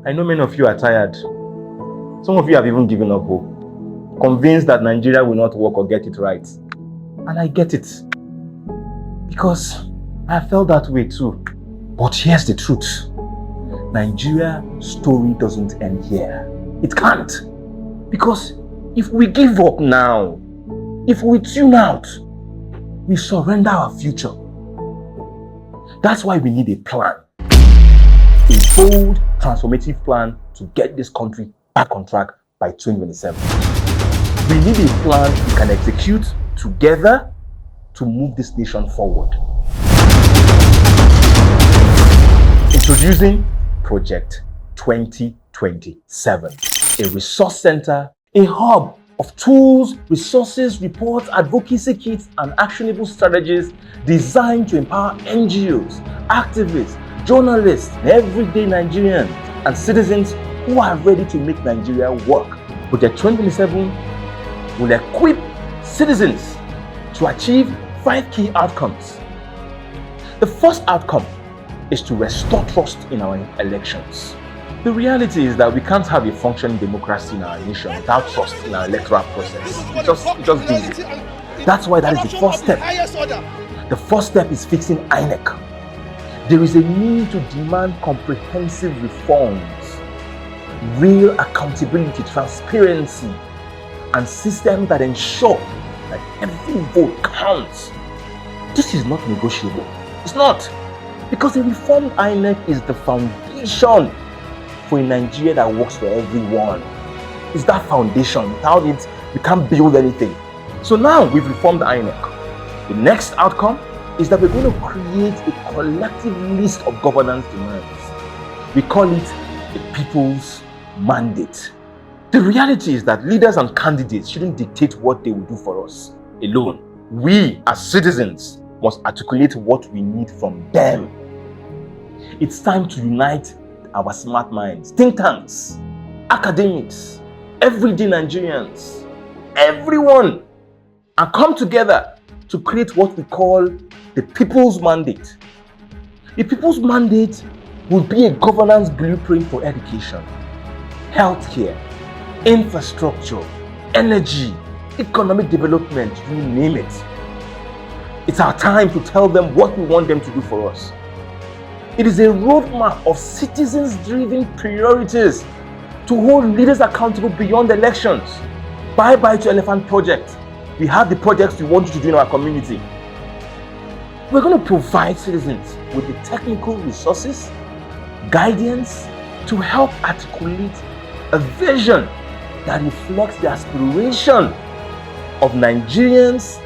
I know many of you are tired. Some of you have even given up hope, convinced that Nigeria will not work or get it right. And I get it, because I felt that way too. But here's the truth. Nigeria's story doesn't end here. It can't. Because if we give up now, if we tune out, we surrender our future. That's why we need a plan. A bold, transformative plan to get this country back on track by 2027. We need a plan we can execute together to move this nation forward. Introducing Project 2027, a resource center, a hub of tools, resources, reports, advocacy kits, and actionable strategies designed to empower NGOs, activists, journalists, everyday Nigerians, and citizens who are ready to make Nigeria work. Project 2027 will equip citizens to achieve 5 key outcomes. The first outcome is to restore trust in our elections. The reality is that we can't have a functioning democracy in our nation without trust in our electoral process. It just doesn't. That's why that is the first step. The first step is fixing INEC. There is a need to demand comprehensive reforms, real accountability, transparency, and systems that ensure that every vote counts. This is not negotiable. It's not. Because a reformed INEC is the foundation for a Nigeria that works for everyone. It's that foundation. Without it, we can't build anything. So now we've reformed INEC. The next outcome is that we're going to create a collective list of governance demands. We call it a people's mandate. The reality is that leaders and candidates shouldn't dictate what they will do for us alone. We, as citizens, must articulate what we need from them. It's time to unite our smart minds, think tanks, academics, everyday Nigerians, everyone, and come together to create what we call the People's Mandate. The People's Mandate will be a governance blueprint for education, healthcare, infrastructure, energy, economic development, you name it. It's our time to tell them what we want them to do for us. It is a roadmap of citizens-driven priorities to hold leaders accountable beyond elections. Bye-bye to Elephant Project. We have the projects we want you to do in our community. We're going to provide citizens with the technical resources, guidance to help articulate a vision that reflects the aspiration of Nigerians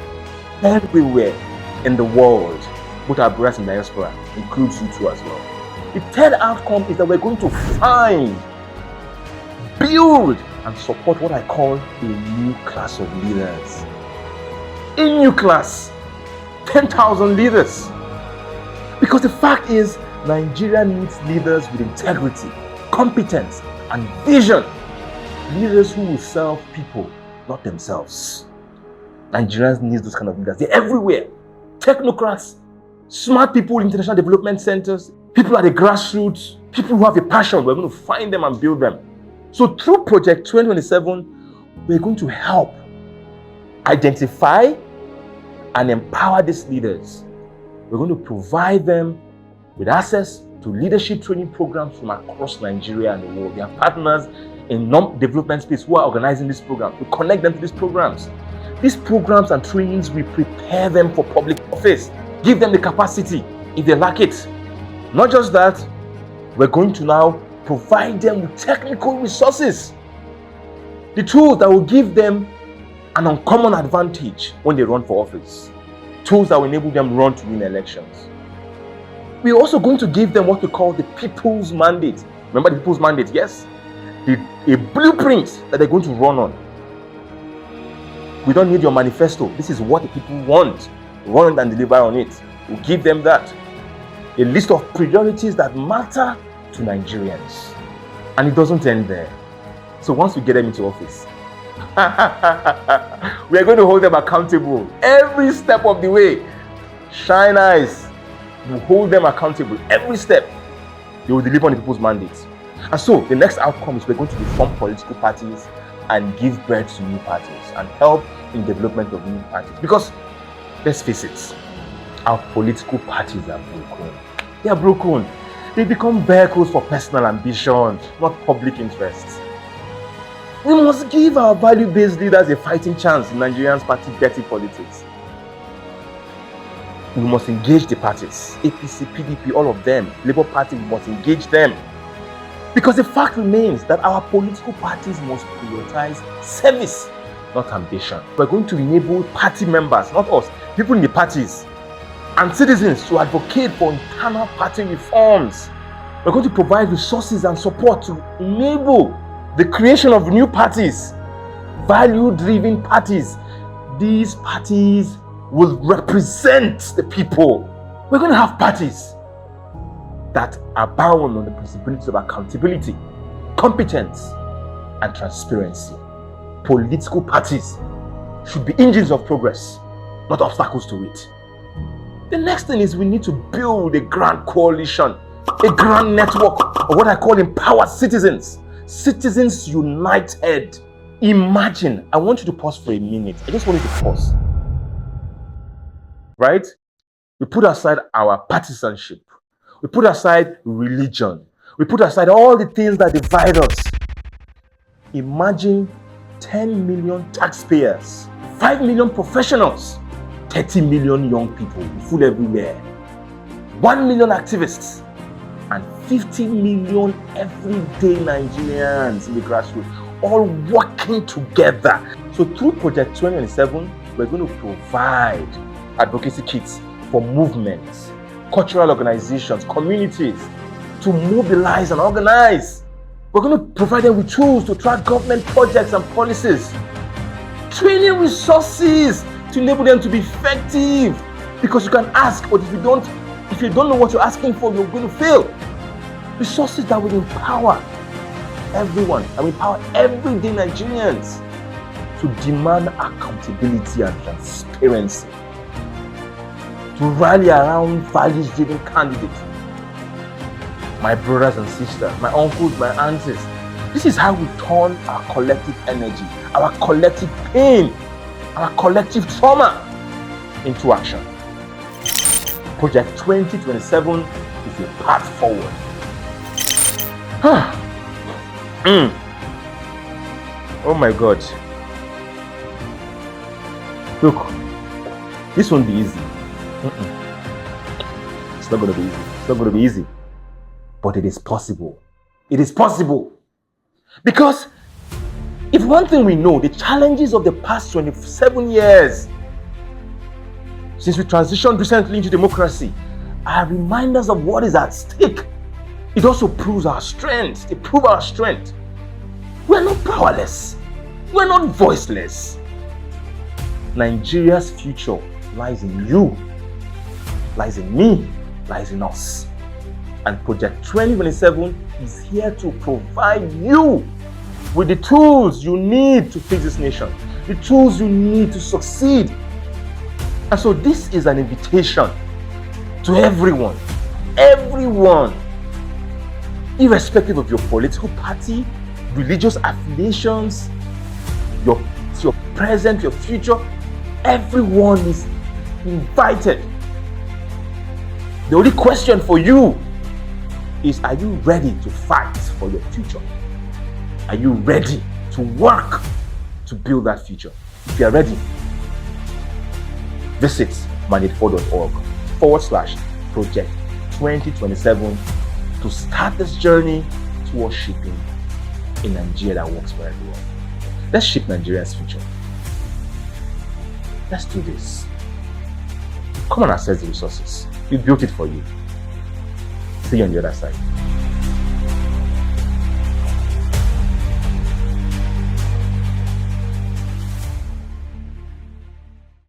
everywhere in the world, both our brothers in diaspora, includes you too as well. The third outcome is that we're going to find, build, and support what I call a new class of leaders. A new class, 10,000 leaders. Because the fact is, Nigeria needs leaders with integrity, competence, and vision. Leaders who will serve people, not themselves. Nigerians need those kind of leaders. They're everywhere. Technocrats, smart people in international development centers, people at the grassroots, people who have a passion. We're going to find them and build them. So through Project 2027, we're going to help identify and empower these leaders. We're going to provide them with access to leadership training programs from across Nigeria and the world. We have partners in non-development space who are organizing this program. We connect them to these programs. These programs and trainings, we prepare them for public office, give them the capacity if they lack it. Not just that, we're going to now provide them with technical resources, the tools that will give them an uncommon advantage when they run for office, tools that will enable them run to win elections. We're also going to give them what we call the People's Mandate. Remember the People's Mandate, yes? A blueprint that they're going to run on. We don't need your manifesto. This is what the people want. Run and deliver on it. We'll give them that. A list of priorities that matter to Nigerians. And it doesn't end there. So once we get them into office, we are going to hold them accountable every step of the way. Shine eyes. We hold them accountable every step. They will deliver on the people's mandates. And so the next outcome is we're going to reform political parties and give birth to new parties and help in development of new parties. Because let's face it, our political parties are broken. They are broken. They become vehicles for personal ambition, not public interests. We must give our value-based leaders a fighting chance in Nigerians' party-dirty politics. We must engage the parties, APC, PDP, all of them, Labour Party, we must engage them. Because the fact remains that our political parties must prioritize service, not ambition. We're going to enable party members, not us, people in the parties, and citizens to advocate for internal party reforms. We're going to provide resources and support to enable the creation of new parties, value-driven parties. These parties will represent the people. We're going to have parties that are bound on the principles of accountability, competence, and transparency. Political parties should be engines of progress, not obstacles to it. The next thing is we need to build a grand coalition, a grand network of what I call empowered citizens. Citizens united. Imagine, I want you to pause for a minute. I just want you to pause. Right? We put aside our partisanship. We put aside religion. We put aside all the things that divide us. Imagine 10 million taxpayers, 5 million professionals, 30 million young people full everywhere, 1 million activists, and 50 million everyday Nigerians in the grassroots, all working together. So through Project 2027, we're going to provide advocacy kits for movements, cultural organizations, communities to mobilize and organize. We're going to provide them with tools to track government projects and policies, training resources to enable them to be effective. Because you can ask, but if you don't know what you're asking for, you're going to fail. Resources that will empower everyone and empower everyday Nigerians to demand accountability and transparency, to rally around values-driven candidates. My brothers and sisters, my uncles, my aunties, this is how we turn our collective energy, our collective pain, our collective trauma into action. Project 2027 is a path forward. Oh my God. Look, this won't be easy. It's not going to be easy. It's not going to be easy. But it is possible. It is possible. Because if one thing we know, the challenges of the past 27 years since we transitioned recently into democracy are reminders of what is at stake. It also proves our strength. It proves our strength. We're not powerless. We're not voiceless. Nigeria's future lies in you, lies in me, lies in us. And Project 2027 is here to provide you with the tools you need to fix this nation, the tools you need to succeed. And so this is an invitation to everyone, irrespective of your political party, religious affiliations, your present, your future, everyone is invited. The only question for you is, are you ready to fight for your future? Are you ready to work to build that future? If you are ready, visit mandate4.org/project 2027 to start this journey towards shaping a Nigeria that works for everyone. Let's shape Nigeria's future. Let's do this. Come and access the resources. We built it for you. See you on the other side.